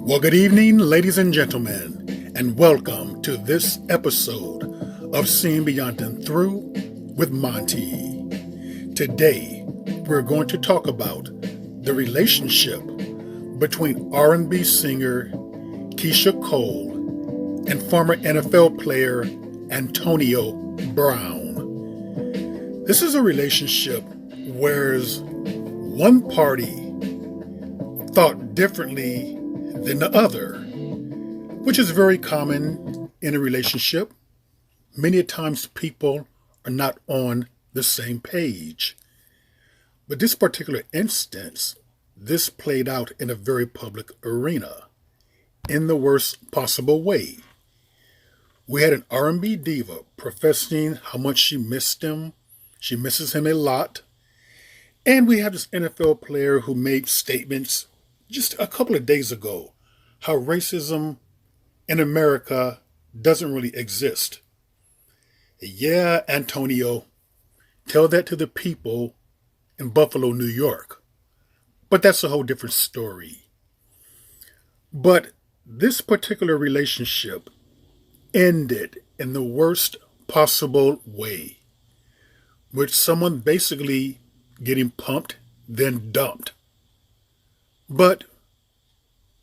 Well, good evening, ladies and gentlemen, and welcome to this episode of Seeing Beyond and Through with Monty. Today, we're going to talk about the relationship between R&B singer Keysha Cole and former NFL player Antonio Brown. This is a relationship where one party thought differently than the other, which is very common in a relationship. Many times people are not on the same page. But this particular instance, this played out in a very public arena, in the worst possible way. We had an R&B diva professing how much she missed him. She misses him a lot. And we have this NFL player who made statements just a couple of days ago how racism in America doesn't really exist. Yeah, Antonio, tell that to the people in Buffalo, New York. But that's a whole different story. But this particular relationship ended in the worst possible way, with someone basically getting pumped, then dumped. But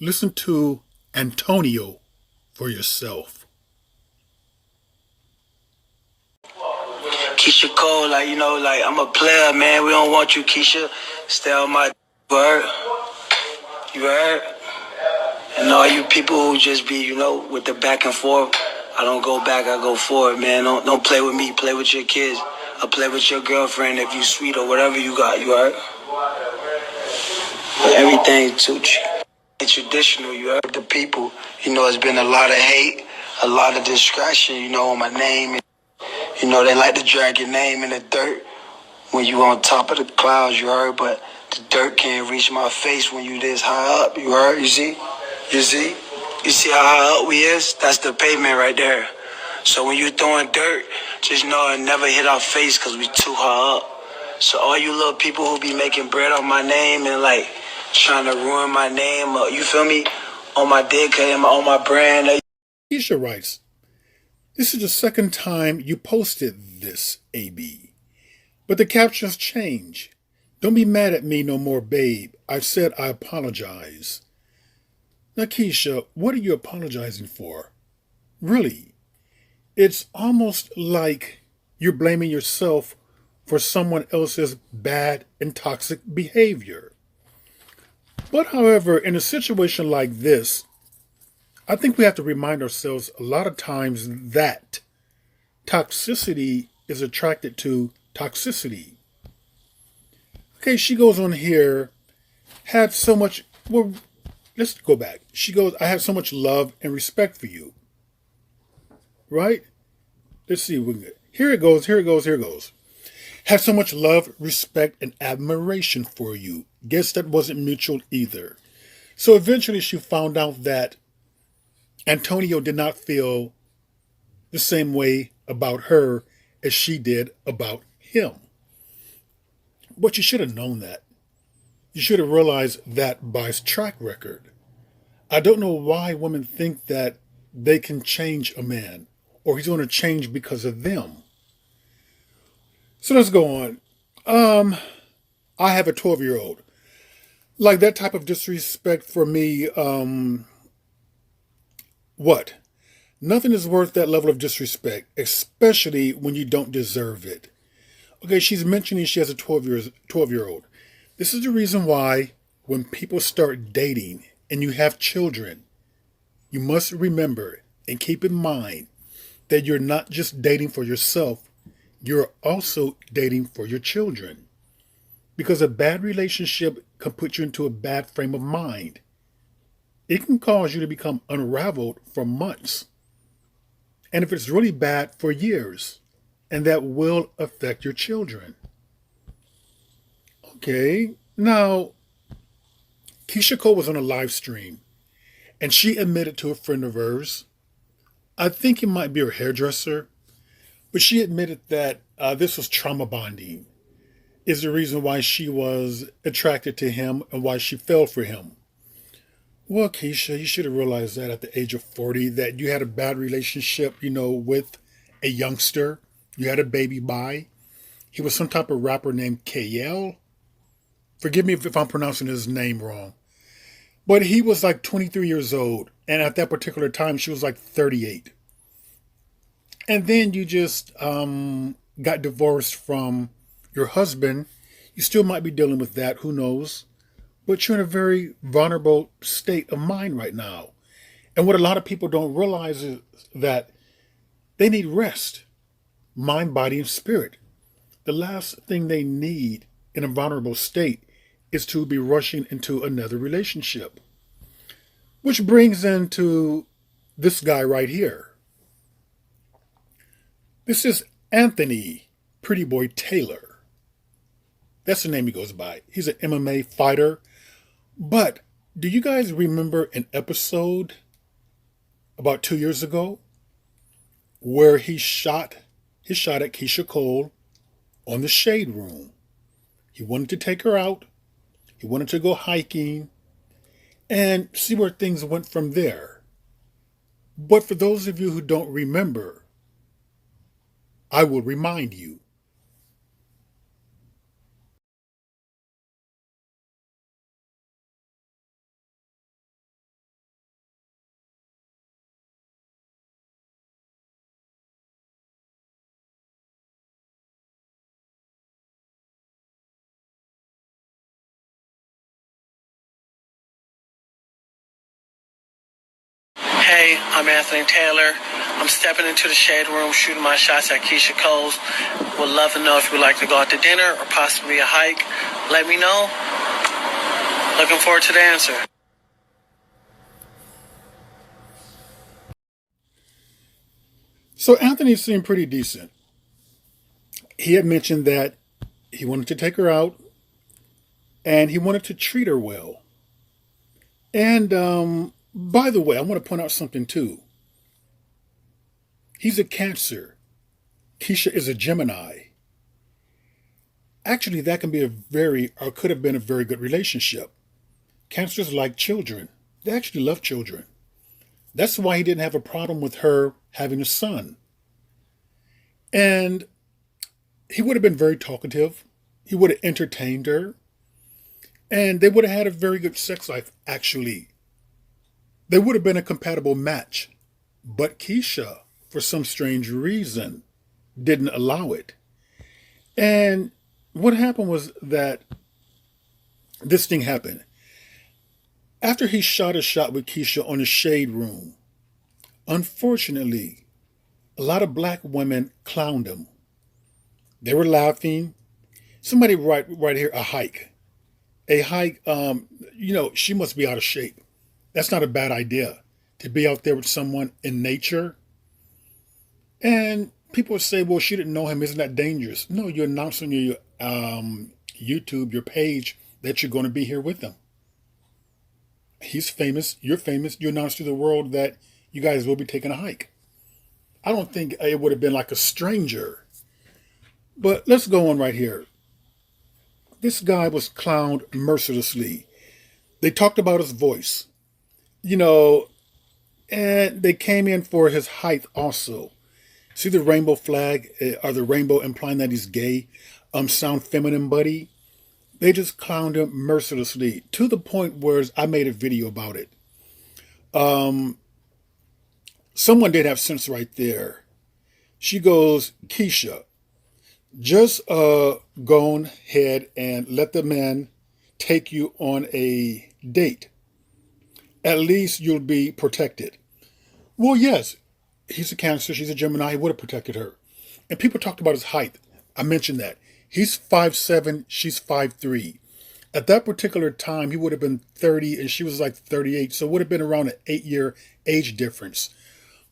listen to Antonio for yourself. Keysha Cole, I'm a player, man. We don't want you, Keysha. Stay on my word. You heard? And all you people who just be, with the back and forth, I don't go back, I go forward, man. Don't play with me, play with your kids. Or play with your girlfriend if you sweet or whatever you got, you heard? Everything too traditional, you heard? The people, it's been a lot of hate, a lot of distraction, on my name. They like to drag your name in the dirt when you on top of the clouds, you heard? But the dirt can't reach my face when you this high up, you heard? You see? You see how high up we is? That's the pavement right there. So when you throwing dirt, just know it never hit our face because we too high up. So all you little people who be making bread on my name and trying to ruin my name, you feel me? On my dick and on my brand. Keysha writes, this is the second time you posted this, AB. But the captions change. Don't be mad at me no more, babe. I've said I apologize. Now, Keysha, what are you apologizing for? Really? It's almost like you're blaming yourself for someone else's bad and toxic behavior. But however, in a situation like this, I think we have to remind ourselves a lot of times that toxicity is attracted to toxicity. Okay, she goes on here, had so much, well, let's go back. She goes, I have so much love and respect for you. Right? Let's see. Here it goes. Have so much love, respect, and admiration for you. Guess that wasn't mutual either. So eventually she found out that Antonio did not feel the same way about her as she did about him. But you should have known that. You should have realized that by his track record. I don't know why women think that they can change a man or he's going to change because of them. So let's go on. I have a 12-year-old. Like that type of disrespect for me, what? Nothing is worth that level of disrespect, especially when you don't deserve it. Okay, she's mentioning she has a 12-year-old. This is the reason why when people start dating and you have children, you must remember and keep in mind that you're not just dating for yourself, you're also dating for your children. Because a bad relationship can put you into a bad frame of mind. It can cause you to become unraveled for months. And if it's really bad, for years. And that will affect your children. Okay, now, Keysha Cole was on a live stream, and she admitted to a friend of hers, I think it might be her hairdresser, but she admitted that this was trauma bonding, is the reason why she was attracted to him and why she fell for him. Well, Keisha, you should have realized that at the age of 40 that you had a bad relationship, with a youngster. You had a baby by. He was some type of rapper named KL. Forgive me if I'm pronouncing his name wrong. But he was like 23 years old. And at that particular time, she was like 38. And then you just got divorced from your husband. You still might be dealing with that. Who knows? But you're in a very vulnerable state of mind right now. And what a lot of people don't realize is that they need rest, mind, body, and spirit. The last thing they need in a vulnerable state is to be rushing into another relationship. Which brings into this guy right here. This is Anthony Pretty Boy Taylor. That's the name he goes by. He's an MMA fighter. But do you guys remember an episode about 2 years ago where he shot at Keysha Cole on the Shade Room? He wanted to take her out. He wanted to go hiking and see where things went from there. But for those of you who don't remember, I will remind you. Hey, I'm Anthony Taylor. I'm stepping into the Shade Room, shooting my shots at Keysha Cole's. Would love to know if you'd like to go out to dinner or possibly a hike. Let me know. Looking forward to the answer. So Anthony seemed pretty decent. He had mentioned that he wanted to take her out and he wanted to treat her well. And by the way, I want to point out something too. He's a Cancer. Keisha is a Gemini. Actually, that can be or could have been a very good relationship. Cancers like children. They actually love children. That's why he didn't have a problem with her having a son. And he would have been very talkative. He would have entertained her. And they would have had a very good sex life, actually. They would have been a compatible match. But Keisha, for some strange reason, didn't allow it. And what happened was that this thing happened. After he shot a shot with Keisha on the Shade Room, unfortunately, a lot of black women clowned him. They were laughing. Somebody right here, a hike. A hike, she must be out of shape. That's not a bad idea to be out there with someone in nature. And people say, well, she didn't know him. Isn't that dangerous? No, you announce on your YouTube, your page, that you're going to be here with him. He's famous. You're famous. You announce to the world that you guys will be taking a hike. I don't think it would have been like a stranger. But let's go on right here. This guy was clowned mercilessly. They talked about his voice, and they came in for his height also. See the rainbow flag or the rainbow implying that he's gay? Sound feminine, buddy. They just clowned him mercilessly to the point where I made a video about it. Someone did have sense right there. She goes, Keisha, just go ahead and let the man take you on a date. At least you'll be protected. Well, yes, he's a Cancer. She's a Gemini. He would have protected her. And people talked about his height. I mentioned that. He's 5'7", she's 5'3". At that particular time, he would have been 30 and she was like 38. So it would have been around an 8-year age difference.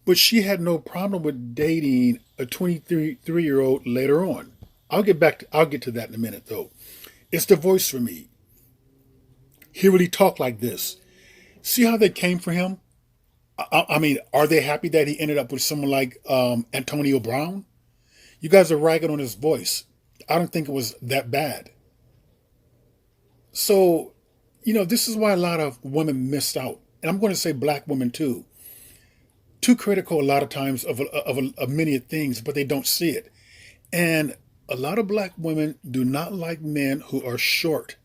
But she had no problem with dating a 23-year-old later on. I'll get to that in a minute, though. It's the voice for me. He really talked like this. See how they came for him? I mean, are they happy that he ended up with someone like Antonio Brown? You guys are ragging on his voice. I don't think it was that bad. So, this is why a lot of women missed out. and I'm going to say black women too, too critical a lot of times of many things, but they don't see it. And a lot of black women do not like men who are short.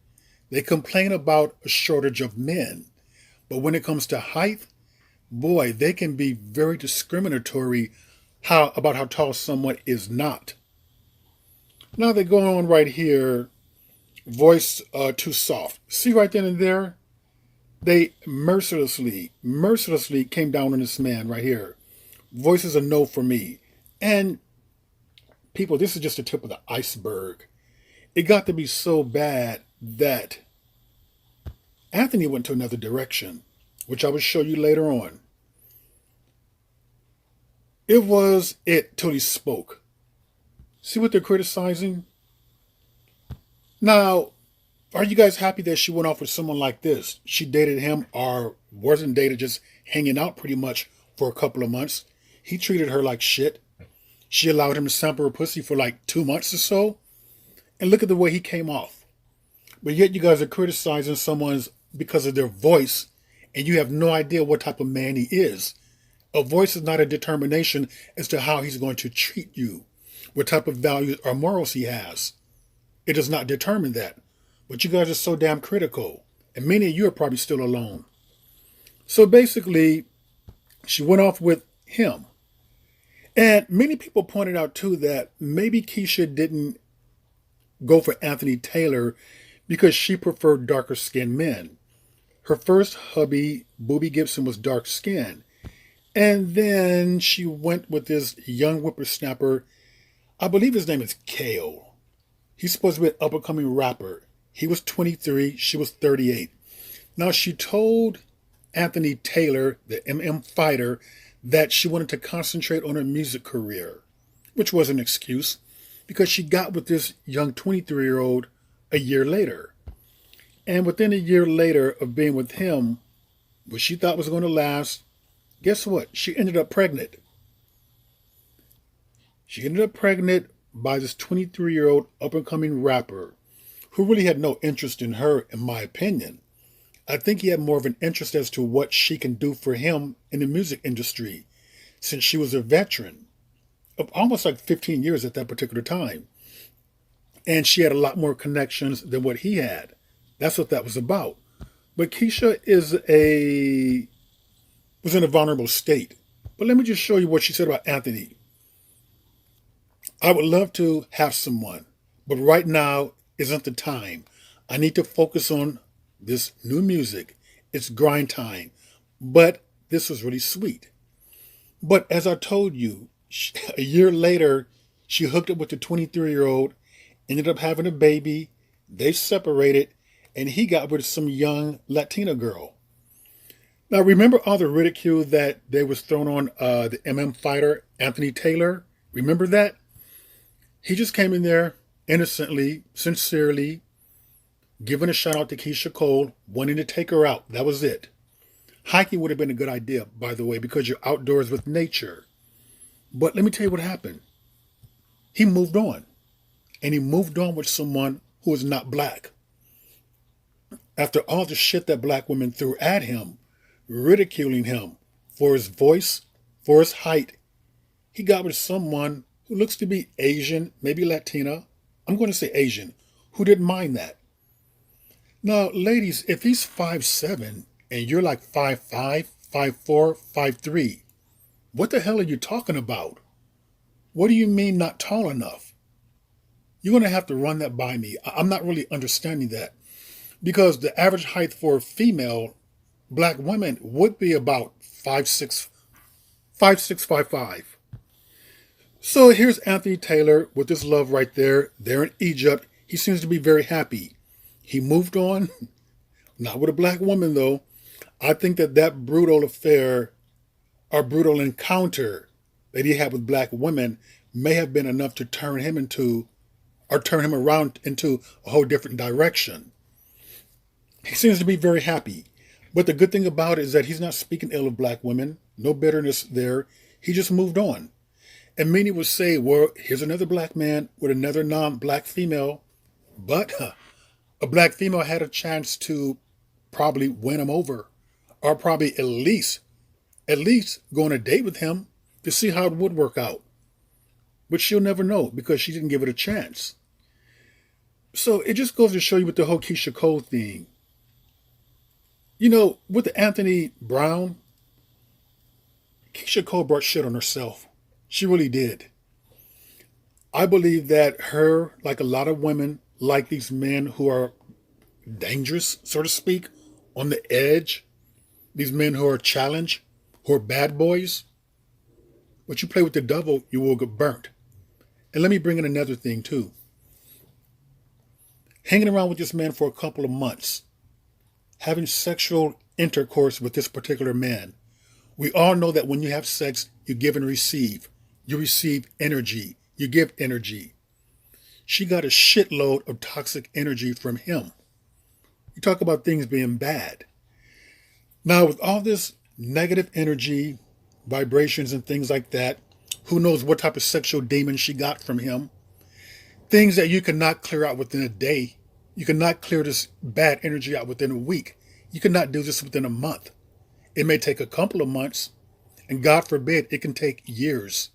They complain about a shortage of men. But when it comes to height, boy, they can be very discriminatory about how tall someone is not. Now they go on right here, voice too soft. See right then and there? They mercilessly came down on this man right here. Voice is a no for me. And people, this is just the tip of the iceberg. It got to be so bad that Anthony went to another direction, which I will show you later on. It was it till he spoke. See what they're criticizing? Now, are you guys happy that she went off with someone like this? She dated him or wasn't dated, just hanging out pretty much for a couple of months. He treated her like shit. She allowed him to sample her pussy for like 2 months or so. And look at the way he came off. But yet you guys are criticizing someone's because of their voice, and you have no idea what type of man he is. A voice is not a determination as to how he's going to treat you, what type of values or morals he has. It does not determine that. But you guys are so damn critical. And many of you are probably still alone. So basically, she went off with him. And many people pointed out too that maybe Keysha didn't go for Anthony Taylor because she preferred darker skinned men. Her first hubby, Boobie Gibson, was dark skinned. And then she went with this young whippersnapper. I believe his name is Kale. He's supposed to be an up-and-coming rapper. He was 23, she was 38. Now she told Anthony Taylor, the MM fighter, that she wanted to concentrate on her music career, which was an excuse because she got with this young 23-year-old a year later. And within a year later of being with him, what she thought was going to last, guess what? She ended up pregnant. She ended up pregnant by this 23-year-old up-and-coming rapper who really had no interest in her, in my opinion. I think he had more of an interest as to what she can do for him in the music industry, since she was a veteran of almost like 15 years at that particular time. And she had a lot more connections than what he had. That's what that was about. But Keysha was in a vulnerable state. But let me just show you what she said about Anthony. I would love to have someone, but right now isn't the time. I need to focus on this new music. It's grind time. But this was really sweet. But as I told you, a year later, she hooked up with the 23-year-old, ended up having a baby. They separated, and he got with some young Latina girl. Now, remember all the ridicule that they was thrown on the MM fighter, Anthony Taylor? Remember that? He just came in there innocently, sincerely, giving a shout out to Keysha Cole, wanting to take her out. That was it. Hiking would have been a good idea, by the way, because you're outdoors with nature. But let me tell you what happened. He moved on. And he moved on with someone who was not black. After all the shit that black women threw at him, ridiculing him for his voice, for his height, he got with someone who looks to be Asian, maybe Latina. I'm going to say Asian, who didn't mind that. Now, ladies, if he's 5'7", and you're like 5'5", 5'4", 5'3", what the hell are you talking about? What do you mean not tall enough? You're going to have to run that by me. I'm not really understanding that. Because the average height for female black women would be about 5'6", 5'5". So here's Anthony Taylor with his love right there. They're in Egypt. He seems to be very happy. He moved on. Not with a black woman, though. I think that brutal affair or brutal encounter that he had with black women may have been enough to turn him around into a whole different direction. He seems to be very happy. But the good thing about it is that he's not speaking ill of black women. No bitterness there. He just moved on. And many would say, well, here's another black man with another non-black female. But a black female had a chance to probably win him over or probably at least go on a date with him to see how it would work out. But she'll never know because she didn't give it a chance. So it just goes to show you with the whole Keysha Cole thing. With the Anthony Brown, Keysha Cole brought shit on herself. She really did. I believe that her, like a lot of women, like these men who are dangerous, so to speak, on the edge, these men who are challenged, who are bad boys, but you play with the devil, you will get burnt. And let me bring in another thing too. Hanging around with this man for a couple of months, having sexual intercourse with this particular man. We all know that when you have sex, you give and receive. You receive energy. You give energy. She got a shitload of toxic energy from him. You talk about things being bad. Now, with all this negative energy, vibrations and things like that, who knows what type of sexual demon she got from him. Things that you cannot clear out within a day. You cannot clear this bad energy out within a week. You cannot do this within a month. It may take a couple of months, and God forbid, it can take years.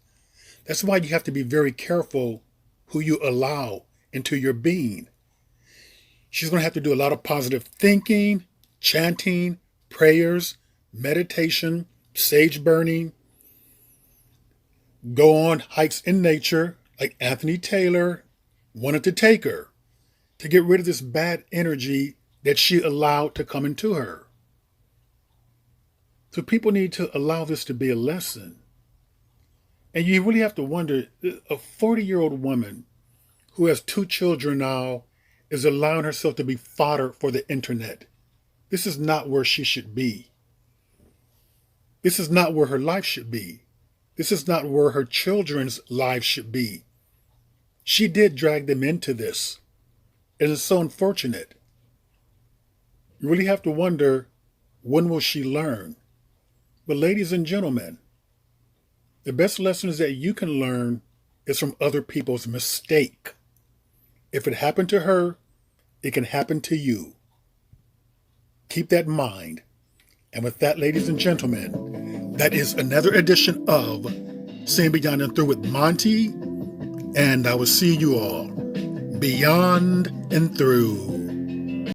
That's why you have to be very careful who you allow into your being. She's going to have to do a lot of positive thinking, chanting, prayers, meditation, sage burning, go on hikes in nature like Anthony Taylor wanted to take her to get rid of this bad energy that she allowed to come into her. So people need to allow this to be a lesson. And you really have to wonder, a 40-year-old woman who has 2 children now is allowing herself to be fodder for the internet. This is not where she should be. This is not where her life should be. This is not where her children's lives should be. She did drag them into this. It is so unfortunate. You really have to wonder, when will she learn? But ladies and gentlemen, the best lessons that you can learn is from other people's mistake. If it happened to her, it can happen to you. Keep that in mind. And with that, ladies and gentlemen, that is another edition of Seeing Beyond and Through with Monty. And I will see you all beyond and through.